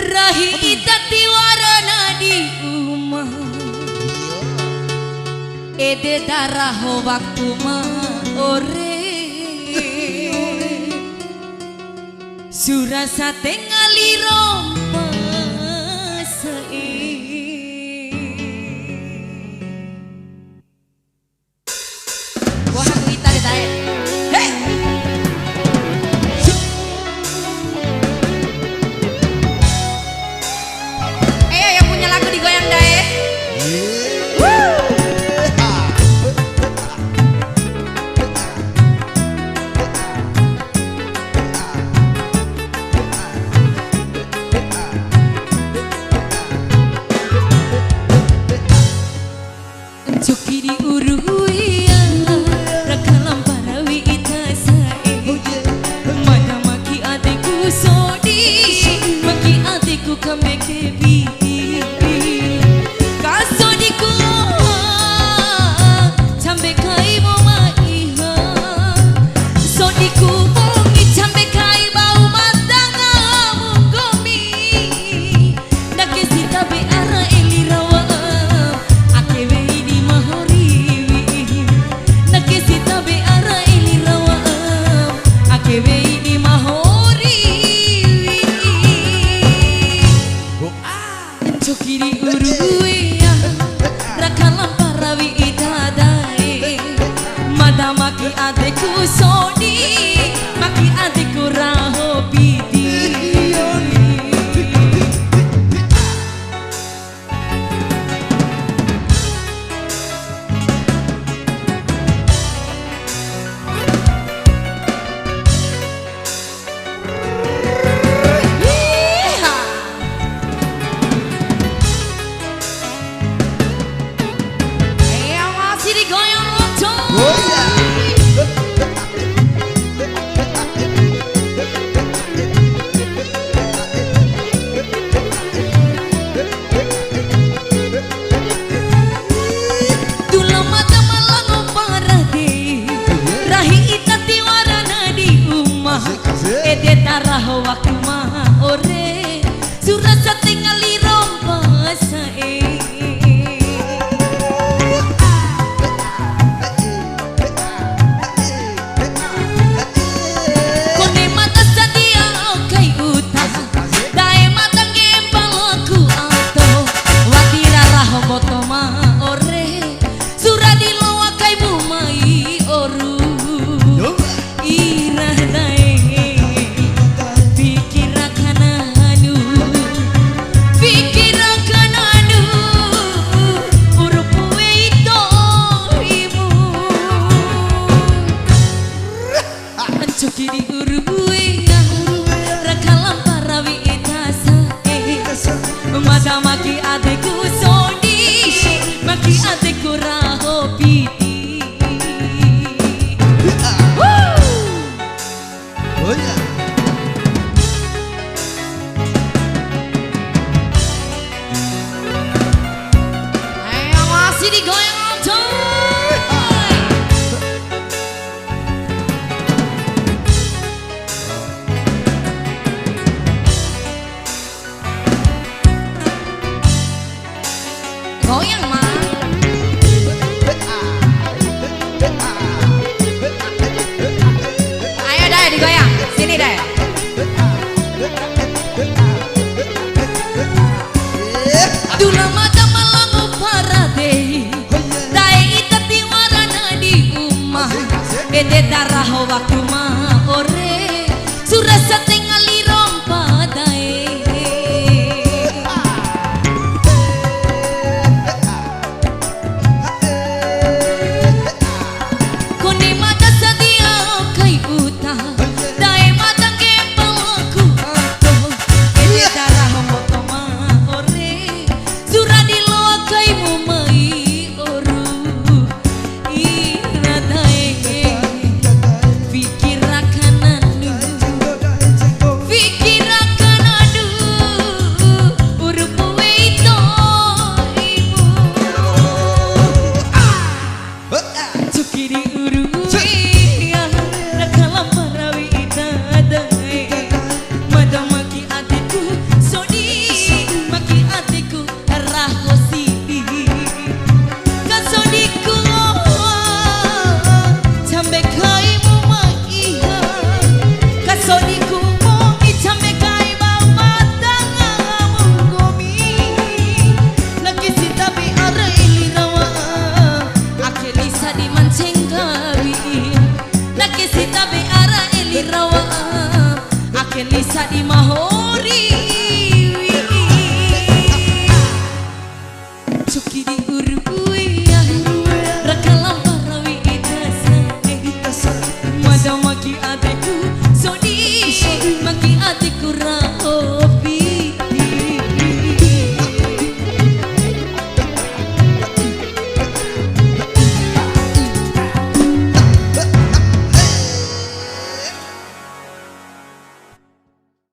Rahi tati warna di umah ede darah waktu mah ore surasa tengali rompa wah kita ditae hei lagu digoyang dae. Joki di uruya rakalam parawi itasae mana maki adekku sodi maki adekku kameke bi Kiri uruya rakalam parawi itadae mada maki adekku sodi maki adekku raho piti ede darah waktu mah ore surasa tingali rompa sae kone mata sadia kai uta dae mata gembal aku auto wadira rah boto mah ore suradi loa kai bumai oru irah dae Kiri uruya rakalam parawi itasae mada maki adekku sodi maki adekku raho piti ayo masih digoyang goyang mah ayo deh digoyang sini deh dula mata malangu parade dae itati warna di umah ede darah waktu mah